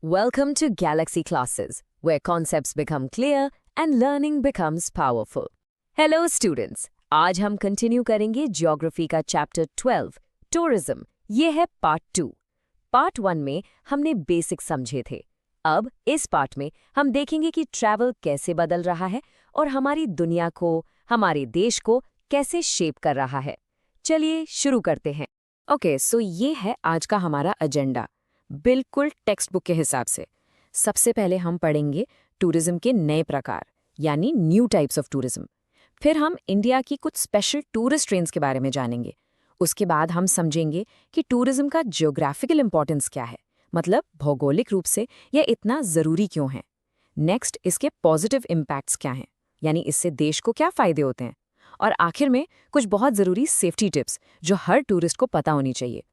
Welcome to Galaxy Classes, where concepts become clear and learning becomes powerful. Hello students, आज हम continue करेंगे geography का chapter 12, tourism. ये है पार्ट 2। पार्ट 1 में हमने बेसिक समझे थे। अब इस पार्ट में हम देखेंगे कि ट्रैवल कैसे बदल रहा है और हमारी दुनिया को, हमारे देश को कैसे शेप कर रहा है। चलिए शुरू करते हैं। ओके, सो ये है आज का हमारा एजेंडा, बिल्कुल टेक्स्ट बुक के हिसाब से। सबसे पहले हम पढ़ेंगे टूरिज्म के नए प्रकार, यानी न्यू टाइप्स ऑफ टूरिज्म। फिर हम इंडिया की कुछ स्पेशल टूरिस्ट ट्रेन्स के बारे में जानेंगे। उसके बाद हम समझेंगे कि टूरिज्म का ज्योग्राफिकल इंपॉर्टेंस क्या है, मतलब भौगोलिक रूप से यह इतना ज़रूरी क्यों है। नेक्स्ट, इसके पॉजिटिव इम्पैक्ट्स क्या हैं, यानी इससे देश को क्या फ़ायदे होते हैं। और आखिर में कुछ बहुत ज़रूरी सेफ्टी टिप्स जो हर टूरिस्ट को पता होनी चाहिए।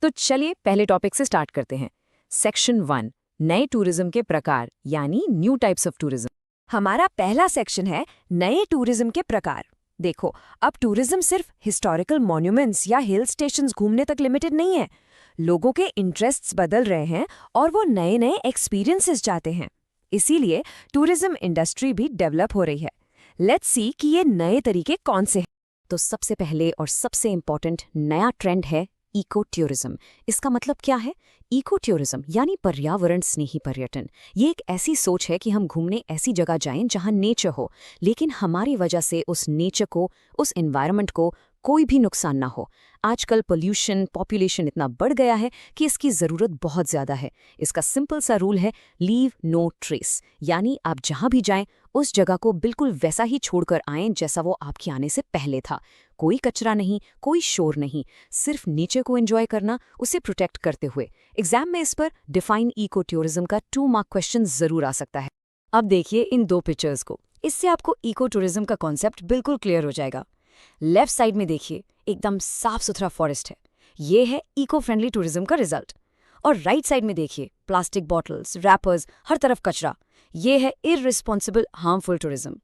तो चलिए पहले टॉपिक से स्टार्ट करते हैं। सेक्शन 1, नए टूरिज्म के प्रकार, यानी न्यू टाइप्स ऑफ टूरिज्म। हमारा पहला सेक्शन है नए टूरिज्म के प्रकार। देखो, अब टूरिज्म सिर्फ हिस्टोरिकल मॉन्यूमेंट्स या हिल स्टेशंस घूमने तक लिमिटेड नहीं है। लोगों के इंटरेस्ट्स बदल रहे हैं और वो नए नए एक्सपीरियंसेस चाहते हैं। इसीलिए टूरिज्म इंडस्ट्री भी डेवलप हो रही है। लेट्स सी कि ये नए तरीके कौन से हैं। तो सबसे पहले और सबसे इम्पॉर्टेंट नया ट्रेंड है इको टूरिज्म। इसका मतलब क्या है? इको टूरिज्म यानी पर्यावरण स्नेही पर्यटन। ये एक ऐसी सोच है कि हम घूमने ऐसी जगह जाएं जहां नेचर हो, लेकिन हमारी वजह से उस नेचर को, उस एनवायरनमेंट को कोई भी नुकसान ना हो। आजकल पोल्यूशन, पॉपुलेशन इतना बढ़ गया है कि इसकी ज़रूरत बहुत ज़्यादा है। इसका सिंपल सा रूल है, लीव नो ट्रेस, यानी आप जहां भी जाएं उस जगह को बिल्कुल वैसा ही छोड़कर आएं जैसा वो आपके आने से पहले था। कोई कचरा नहीं, कोई शोर नहीं, सिर्फ नेचर को एंजॉय करना, उसे प्रोटेक्ट करते हुए। एग्जाम में इस पर डिफाइन इको टूरिज्म का 2 मार्क क्वेश्चन जरूर आ सकता है। अब देखिए इन 2 पिक्चर्स को, इससे आपको इको टूरिज्म का कॉन्सेप्ट बिल्कुल क्लियर हो जाएगा। लेफ्ट साइड में देखिए, एकदम साफ सुथरा फॉरेस्ट है, ये है इको फ्रेंडली टूरिज्म का रिजल्ट। और राइट साइड में देखिए, प्लास्टिक बॉटल्स, रैपर्स, हर तरफ कचरा, ये है इररिस्पॉन्सिबल हार्मफुल टूरिज्म।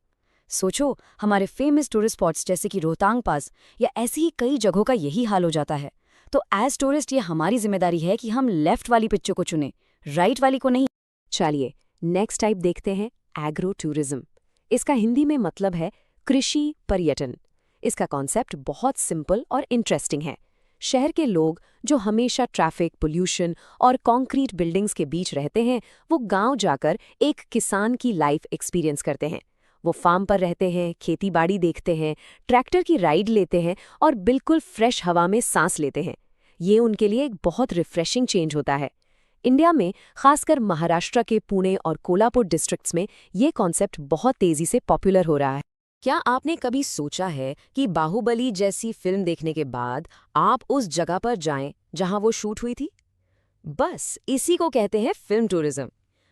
सोचो, हमारे फेमस टूरिस्ट स्पॉट्स जैसे कि रोहतांग पास या ऐसी ही कई जगहों का यही हाल हो जाता है। तो एज टूरिस्ट ये हमारी जिम्मेदारी है कि हम लेफ्ट वाली पिक्चर को चुनें, राइट वाली को नहीं। चलिए नेक्स्ट टाइप देखते हैं, एग्रो टूरिज्म। इसका हिंदी में मतलब है कृषि पर्यटन। इसका कॉन्सेप्ट बहुत सिंपल और इंटरेस्टिंग है। शहर के लोग जो हमेशा ट्रैफिक, पोल्यूशन और कॉन्क्रीट बिल्डिंग्स के बीच रहते हैं, वो गांव जाकर एक किसान की लाइफ एक्सपीरियंस करते हैं। वो फार्म पर रहते हैं, खेती बाड़ी देखते हैं, ट्रैक्टर की राइड लेते हैं और बिल्कुल फ्रेश हवा में सांस लेते हैं। ये उनके लिए एक बहुत रिफ्रेशिंग चेंज होता है। इंडिया में खासकर महाराष्ट्र के पुणे और कोल्हापुर डिस्ट्रिक्ट्स में ये कॉन्सेप्ट बहुत तेजी से पॉपुलर हो रहा है। क्या आपने कभी सोचा है कि बाहुबली जैसी फिल्म देखने के बाद आप उस जगह पर जाएं जहां वो शूट हुई थी? बस इसी को कहते हैं फिल्म टूरिज्म।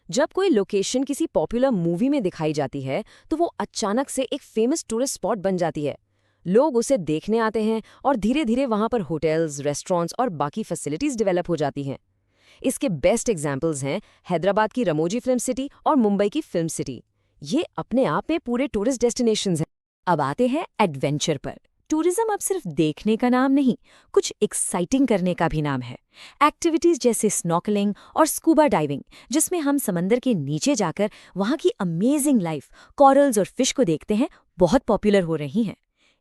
जब कोई लोकेशन किसी पॉपुलर मूवी में दिखाई जाती है तो वो अचानक से एक फेमस टूरिस्ट स्पॉट बन जाती है। लोग उसे देखने आते हैं और धीरे धीरे वहां पर होटल्स, रेस्टोरेंट्स और बाकी फैसिलिटीज डेवलप हो जाती हैं। इसके बेस्ट एग्जाम्पल्स हैं हैदराबाद की रमोजी फिल्म सिटी और मुंबई की फिल्म सिटी। ये अपने आप में पूरे टूरिस्ट डेस्टिनेशंस हैं। अब आते हैं एडवेंचर पर। टूरिज्म अब सिर्फ देखने का नाम नहीं, कुछ एक्साइटिंग करने का भी नाम है। एक्टिविटीज जैसे स्नॉर्कलिंग और स्कूबा डाइविंग, जिसमें हम समंदर के नीचे जाकर वहां की अमेजिंग लाइफ, कॉरल्स और फिश को देखते हैं, बहुत पॉपुलर हो रही हैं।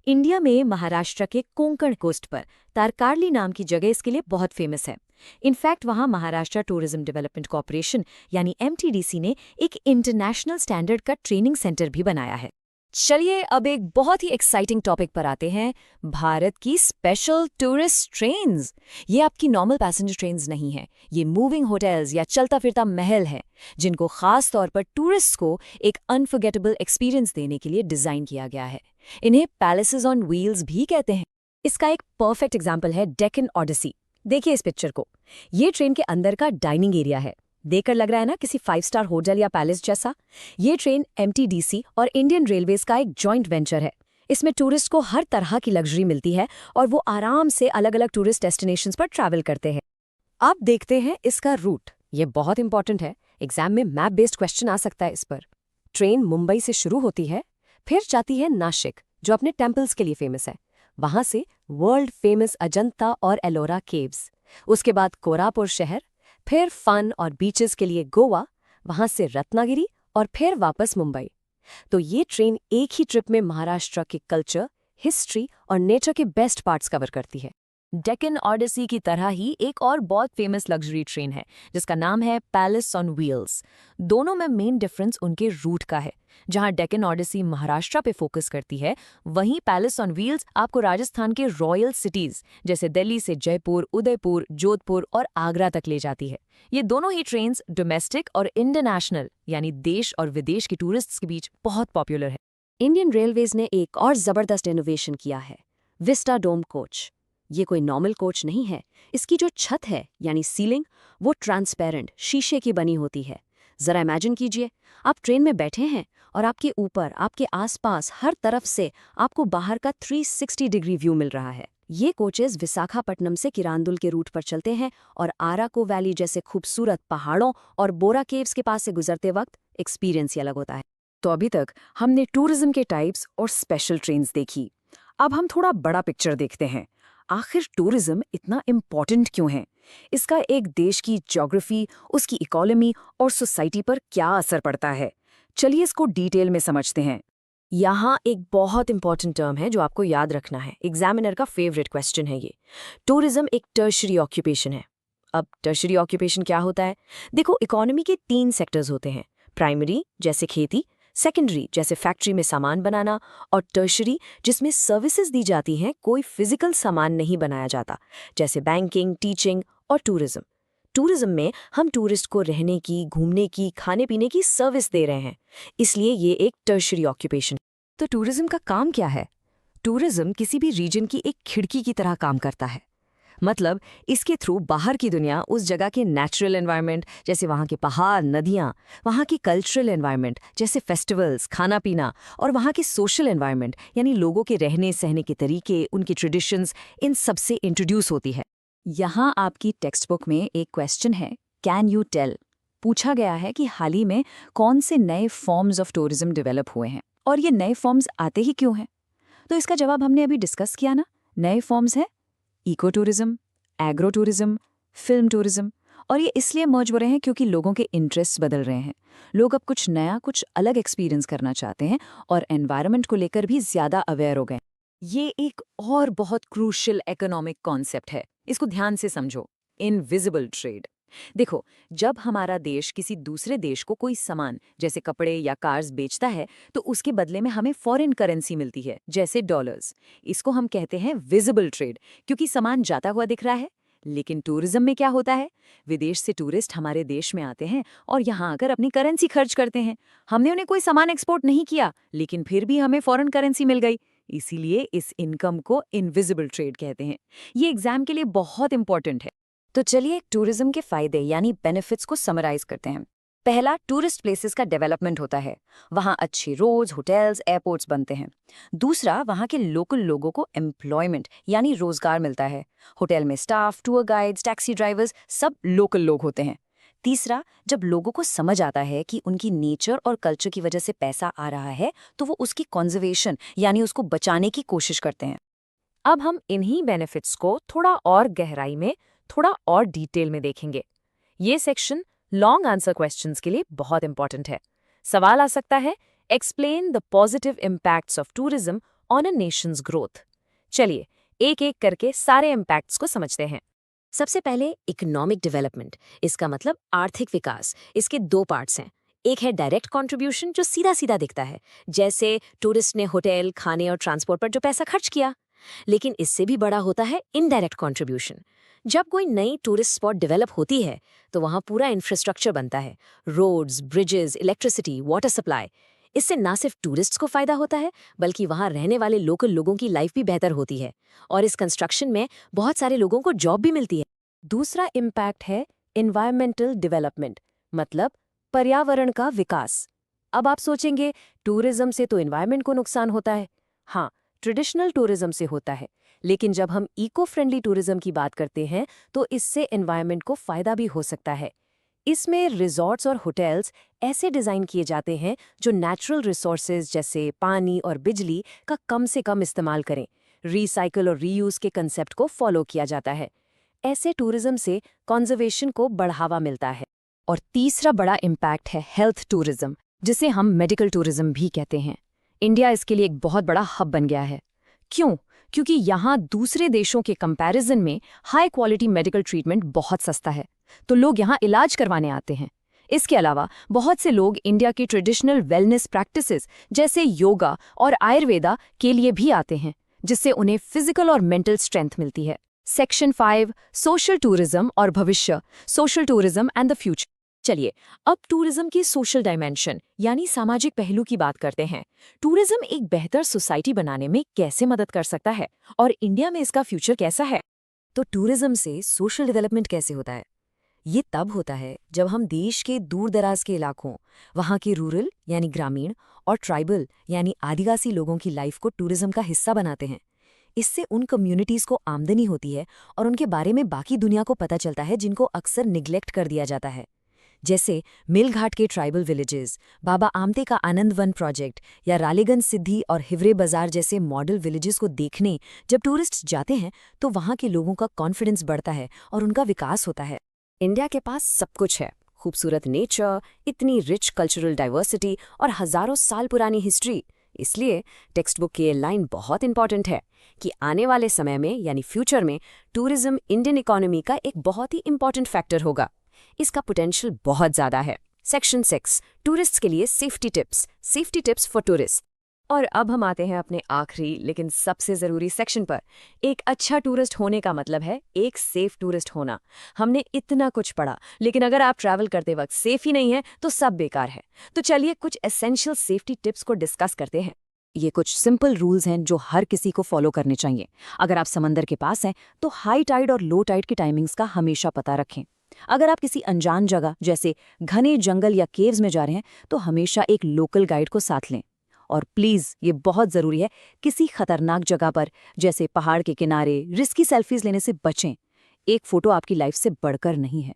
इंडिया में महाराष्ट्र के कोंकण कोस्ट पर तारकार्ली नाम की जगह इसके लिए बहुत फेमस है। इनफैक्ट वहां महाराष्ट्र टूरिज्म डेवलपमेंट कॉर्पोरेशन यानी MTDC ने एक इंटरनेशनल स्टैंडर्ड का ट्रेनिंग सेंटर भी बनाया है। चलिए अब एक बहुत ही एक्साइटिंग टॉपिक पर आते हैं, भारत की स्पेशल टूरिस्ट ट्रेन्स। ये आपकी नॉर्मल पैसेंजर ट्रेन्स नहीं है, ये मूविंग होटल्स या चलता फिरता महल है, जिनको खास तौर पर टूरिस्ट को एक अनफॉरगेटेबल एक्सपीरियंस देने के लिए डिजाइन किया गया है। इन्हें पैलेसेस ऑन व्हील्स भी कहते हैं। इसका एक परफेक्ट एग्जाम्पल है डेक्कन ऑडिसी। देखिए इस पिक्चर को, ये ट्रेन के अंदर का डाइनिंग एरिया है। देखकर लग रहा है ना किसी 5 स्टार होटल या पैलेस जैसा। ये ट्रेन MTDC और इंडियन रेलवेज का एक जॉइंट वेंचर है। इसमें टूरिस्ट को हर तरह की लग्जरी मिलती है और वो आराम से अलग अलग टूरिस्ट डेस्टिनेशंस पर ट्रैवल करते हैं। अब देखते हैं इसका रूट। ये बहुत इंपॉर्टेंट है, एग्जाम में मैप बेस्ड क्वेश्चन आ सकता है इस पर। ट्रेन मुंबई से शुरू होती है, फिर जाती है नासिक, जो अपने टेम्पल्स के लिए फेमस है। वहां से वर्ल्ड फेमस अजंता और एलोरा केव्स, उसके बाद कोरापुर शहर, फिर फन और बीचेस के लिए गोवा, वहां से रत्नागिरी और फिर वापस मुंबई। तो ये ट्रेन एक ही ट्रिप में महाराष्ट्र के कल्चर, हिस्ट्री और नेचर के बेस्ट पार्ट्स कवर करती है। डेक्कन ऑडिसी की तरह ही एक और बहुत फेमस लग्जरी ट्रेन है जिसका नाम है पैलेस ऑन व्हील्स। दोनों में मेन डिफरेंस उनके रूट का है। जहां डेक्कन ऑडिसी महाराष्ट्र पे फोकस करती है, वहीं पैलेस ऑन व्हील्स आपको राजस्थान के रॉयल सिटीज जैसे दिल्ली से जयपुर, उदयपुर, जोधपुर और आगरा तक ले जाती है। ये दोनों ही ट्रेन्स डोमेस्टिक और इंटरनेशनल यानी देश और विदेश के टूरिस्ट्स के बीच बहुत पॉपुलर है। इंडियन रेलवेज ने एक और जबरदस्त इनोवेशन किया है, विस्टा डोम कोच। ये कोई नॉर्मल कोच नहीं है। इसकी जो छत है यानी सीलिंग, वो ट्रांसपेरेंट शीशे की बनी होती है। जरा इमेजिन कीजिए, आप ट्रेन में बैठे हैं और आपके ऊपर, आपके आसपास, हर तरफ से आपको बाहर का 360 डिग्री व्यू मिल रहा है। ये कोचेस विशाखापट्टनम से किरांदुल के रूट पर चलते हैं और आराको वैली जैसे खूबसूरत पहाड़ों और बोरा केव्स के पास से गुजरते वक्त एक्सपीरियंस ही अलग होता है। तो अभी तक हमने टूरिज्म के टाइप्स और स्पेशल ट्रेन्स देखी। अब हम थोड़ा बड़ा पिक्चर देखते हैं। आखिर टूरिज्म इतना इम्पोर्टेंट क्यों है? इसका एक देश की ज्योग्राफी, उसकी इकोनॉमी और सोसाइटी पर क्या असर पड़ता है? चलिए इसको डिटेल में समझते हैं। यहाँ एक बहुत इंपॉर्टेंट टर्म है जो आपको याद रखना है। एग्जामिनर का फेवरेट क्वेश्चन है ये। टूरिज्म एक टर्शरी ऑक्यूपेशन है। अब टर्शरी ऑक्यूपेशन क्या होता है? देखो, इकोनॉमी के 3 सेक्टर्स होते हैं। प्राइमरी जैसे खेती, सेकेंडरी जैसे फैक्ट्री में सामान बनाना, और टर्शरी जिसमें सर्विसेज दी जाती हैं, कोई फिजिकल सामान नहीं बनाया जाता, जैसे बैंकिंग, टीचिंग और टूरिज्म। टूरिज्म में हम टूरिस्ट को रहने की, घूमने की, खाने पीने की सर्विस दे रहे हैं, इसलिए ये एक टर्शरी ऑक्यूपेशन। तो टूरिज्म का काम क्या है? टूरिज्म किसी भी रीजन की एक खिड़की की तरह काम करता है। मतलब इसके थ्रू बाहर की दुनिया उस जगह के नेचुरल एनवायरनमेंट जैसे वहाँ के पहाड़, नदियाँ, वहाँ की कल्चरल एनवायरनमेंट जैसे फेस्टिवल्स, खाना पीना, और वहाँ के सोशल एनवायरनमेंट यानी लोगों के रहने सहने के तरीके, उनके ट्रेडिशंस, इन सब से इंट्रोड्यूस होती है। यहाँ आपकी टेक्स्ट बुक में एक क्वेश्चन है, कैन यू टेल? पूछा गया है कि हाल ही में कौन से नए फॉर्म्स ऑफ टूरिज्म डेवलप हुए हैं और ये नए फॉर्म्स आते ही क्यों हैं? तो इसका जवाब हमने अभी डिस्कस किया ना। नए फॉर्म्स हैं eco tourism, agro tourism, film tourism, और ये इसलिए मर्ज हो रहे हैं क्योंकि लोगों के इंटरेस्ट बदल रहे हैं। लोग अब कुछ नया, कुछ अलग एक्सपीरियंस करना चाहते हैं और एनवायरनमेंट को लेकर भी ज्यादा अवेयर हो गए। ये एक और बहुत क्रूशियल इकोनॉमिक कॉन्सेप्ट है, इसको ध्यान से समझो, इनविजिबल ट्रेड। देखो, जब हमारा देश किसी दूसरे देश को कोई सामान जैसे कपड़े या कार्स बेचता है तो उसके बदले में हमें फॉरेन करेंसी मिलती है, जैसे डॉलर्स। इसको हम कहते हैं विजिबल ट्रेड, क्योंकि सामान जाता हुआ दिख रहा है। लेकिन टूरिज्म में क्या होता है? विदेश से टूरिस्ट हमारे देश में आते हैं और यहाँ आकर अपनी करेंसी खर्च करते हैं। हमने उन्हें कोई सामान एक्सपोर्ट नहीं किया, लेकिन फिर भी हमें फॉरेन करेंसी मिल गई। इसीलिए इस इनकम को इनविजिबल ट्रेड कहते हैं। ये एग्जाम के लिए बहुत इंपॉर्टेंट है। तो चलिए टूरिज्म के फायदे यानी बेनिफिट्स को समराइज करते हैं। पहला, टूरिस्ट प्लेसेस का डेवलपमेंट होता है। वहाँ अच्छे रोड्स, होटल्स, एयरपोर्ट्स बनते हैं। दूसरा, वहाँ के लोकल लोगों को एम्प्लॉयमेंट यानी रोजगार मिलता है। होटल में staff, tour guides, taxi drivers सब लोकल लोग होते हैं। तीसरा, जब लोगों को समझ आता है कि उनकी नेचर और कल्चर की वजह से पैसा आ रहा है तो वो उसकी कंजर्वेशन यानी उसको बचाने की कोशिश करते हैं। अब हम इन्हीं बेनिफिट्स को थोड़ा और गहराई में, थोड़ा और डिटेल में देखेंगे। ये सेक्शन लॉन्ग आंसर क्वेश्चंस के लिए बहुत इंपॉर्टेंट है। सवाल आ सकता है, explain the positive impacts of tourism on a Nations growth. चलिए एक एक करके सारे इम्पैक्ट्स को समझते हैं। सबसे पहले इकोनॉमिक डेवलपमेंट, इसका मतलब आर्थिक विकास। इसके 2 पार्ट्स हैं। एक है डायरेक्ट कंट्रीब्यूशन जो सीधा सीधा दिखता है, जैसे टूरिस्ट ने होटल, खाने और ट्रांसपोर्ट पर जो पैसा खर्च किया। लेकिन इससे भी बड़ा होता है इनडायरेक्ट कंट्रीब्यूशन। जब कोई नई टूरिस्ट स्पॉट डेवलप होती है तो वहाँ पूरा इंफ्रास्ट्रक्चर बनता है, roads, bridges, electricity, water supply. इससे ना सिर्फ टूरिस्ट्स को फायदा होता है बल्कि वहाँ रहने वाले लोकल लोगों की लाइफ भी बेहतर होती है और इस कंस्ट्रक्शन में बहुत सारे लोगों को जॉब भी मिलती है। दूसरा इम्पैक्ट है एनवायरमेंटल डेवलपमेंट, मतलब पर्यावरण का विकास। अब आप सोचेंगे, टूरिज्म से तो एनवायरमेंट को नुकसान होता है। हाँ, ट्रेडिशनल टूरिज्म से होता है, लेकिन जब हम इको फ्रेंडली टूरिज्म की बात करते हैं तो इससे एनवायरनमेंट को फायदा भी हो सकता है। इसमें रिजॉर्ट्स और होटल्स ऐसे डिज़ाइन किए जाते हैं जो नेचुरल रिसोर्सेज जैसे पानी और बिजली का कम से कम इस्तेमाल करें। रिसाइकल और रीयूज के कंसेप्ट को फॉलो किया जाता है। ऐसे टूरिज्म से कंजर्वेशन को बढ़ावा मिलता है। और तीसरा बड़ा इम्पैक्ट है हेल्थ टूरिज्म, जिसे हम मेडिकल टूरिज्म भी कहते हैं। इंडिया इसके लिए एक बहुत बड़ा हब बन गया है। क्यों? क्योंकि यहाँ दूसरे देशों के कंपैरिजन में हाई क्वालिटी मेडिकल ट्रीटमेंट बहुत सस्ता है, तो लोग यहाँ इलाज करवाने आते हैं। इसके अलावा बहुत से लोग इंडिया की ट्रेडिशनल वेलनेस प्रैक्टिसेस जैसे योगा और आयुर्वेदा के लिए भी आते हैं, जिससे उन्हें फिजिकल और मेंटल स्ट्रेंथ मिलती है। सेक्शन 5 सोशल टूरिज्म और भविष्य, social tourism and the future. चलिए अब टूरिज्म की सोशल डायमेंशन यानी सामाजिक पहलू की बात करते हैं। टूरिज्म एक बेहतर सोसाइटी बनाने में कैसे मदद कर सकता है और इंडिया में इसका फ्यूचर कैसा है? तो टूरिज्म से सोशल डेवलपमेंट कैसे होता है? ये तब होता है जब हम देश के दूर दराज के इलाकों, वहाँ के रूरल यानी ग्रामीण और ट्राइबल यानी आदिवासी लोगों की लाइफ को टूरिज्म का हिस्सा बनाते हैं। इससे उन कम्युनिटीज़ को आमदनी होती है और उनके बारे में बाकी दुनिया को पता चलता है जिनको अक्सर निग्लेक्ट कर दिया जाता है। जैसे मिलघाट के ट्राइबल विलेजेस, बाबा आमते का आनंद वन प्रोजेक्ट या रालेगंज सिद्धि और हिवरे बाजार जैसे मॉडल विलेजेस को देखने जब टूरिस्ट जाते हैं तो वहाँ के लोगों का कॉन्फिडेंस बढ़ता है और उनका विकास होता है। इंडिया के पास सब कुछ है, खूबसूरत नेचर, इतनी रिच कल्चरल डाइवर्सिटी और हजारों साल पुरानी हिस्ट्री। इसलिए टेक्स्ट बुक की ये लाइन बहुत इंपॉर्टेंट है कि आने वाले समय में यानी फ्यूचर में टूरिज्म इंडियन इकोनॉमी का एक बहुत ही इंपॉर्टेंट फैक्टर होगा। इसका पोटेंशियल बहुत ज़्यादा है। सेक्शन 6 टूरिस्ट्स के लिए सेफ्टी टिप्स फॉर टूरिस्ट। और अब हम आते हैं अपने आखिरी लेकिन सबसे ज़रूरी सेक्शन पर। एक अच्छा टूरिस्ट होने का मतलब है एक सेफ टूरिस्ट होना। हमने इतना कुछ पढ़ा, लेकिन अगर आप ट्रैवल करते वक्त सेफ ही नहीं है तो सब बेकार है। तो चलिए कुछ एसेंशियल सेफ्टी टिप्स को डिस्कस करते हैं। ये कुछ सिंपल रूल्स हैं जो हर किसी को फॉलो करने चाहिए। अगर आप समंदर के पास हैं तो हाई टाइड और लो टाइड की टाइमिंग्स का हमेशा पता रखें। अगर आप किसी अनजान जगह जैसे घने जंगल या केव्स में जा रहे हैं तो हमेशा एक लोकल गाइड को साथ लें। और प्लीज़ ये बहुत ज़रूरी है, किसी खतरनाक जगह पर जैसे पहाड़ के किनारे रिस्की सेल्फीज लेने से बचें। एक फ़ोटो आपकी लाइफ से बढ़कर नहीं है।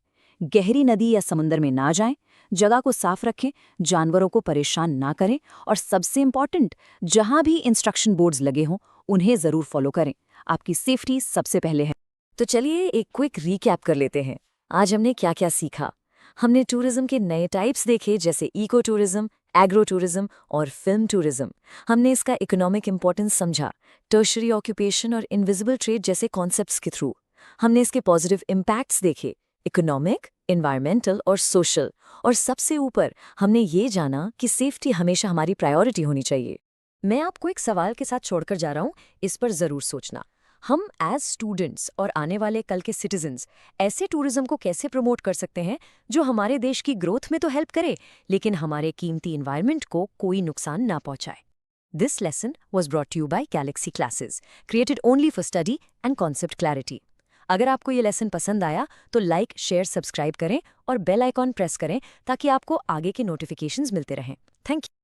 गहरी नदी या समुंदर में ना जाएं, जगह को साफ रखें, जानवरों को परेशान ना करें और सबसे इम्पॉर्टेंट, जहाँ भी इंस्ट्रक्शन बोर्ड्स लगे हों उन्हें ज़रूर फॉलो करें। आपकी सेफ्टी सबसे पहले है। तो चलिए एक क्विक रीकैप कर लेते हैं। आज हमने क्या क्या सीखा? हमने टूरिज्म के नए टाइप्स देखे जैसे इको टूरिज्म, एग्रो टूरिज्म और फिल्म टूरिज्म। हमने इसका इकोनॉमिक इंपॉर्टेंस समझा, टर्शरी ऑक्यूपेशन और इनविजिबल ट्रेड जैसे कॉन्सेप्ट्स के थ्रू। हमने इसके पॉजिटिव इम्पैक्ट्स देखे, इकोनॉमिक, एनवायरमेंटल और सोशल। और सबसे ऊपर हमने ये जाना कि सेफ्टी हमेशा हमारी प्रायोरिटी होनी चाहिए। मैं आपको एक सवाल के साथ छोड़कर जा रहा हूँ, इस पर ज़रूर सोचना। हम एज स्टूडेंट्स और आने वाले कल के सिटीजन्स ऐसे टूरिज्म को कैसे प्रमोट कर सकते हैं जो हमारे देश की ग्रोथ में तो हेल्प करे, लेकिन हमारे कीमती इन्वायरमेंट को कोई नुकसान ना पहुंचाए। This lesson was brought to you by Galaxy Classes, created only for study and concept clarity. अगर आपको ये लेसन पसंद आया तो लाइक, शेयर, सब्सक्राइब करें और बेल आइकॉन प्रेस करें ताकि आपको आगे के नोटिफिकेशंस मिलते रहें। Thank you.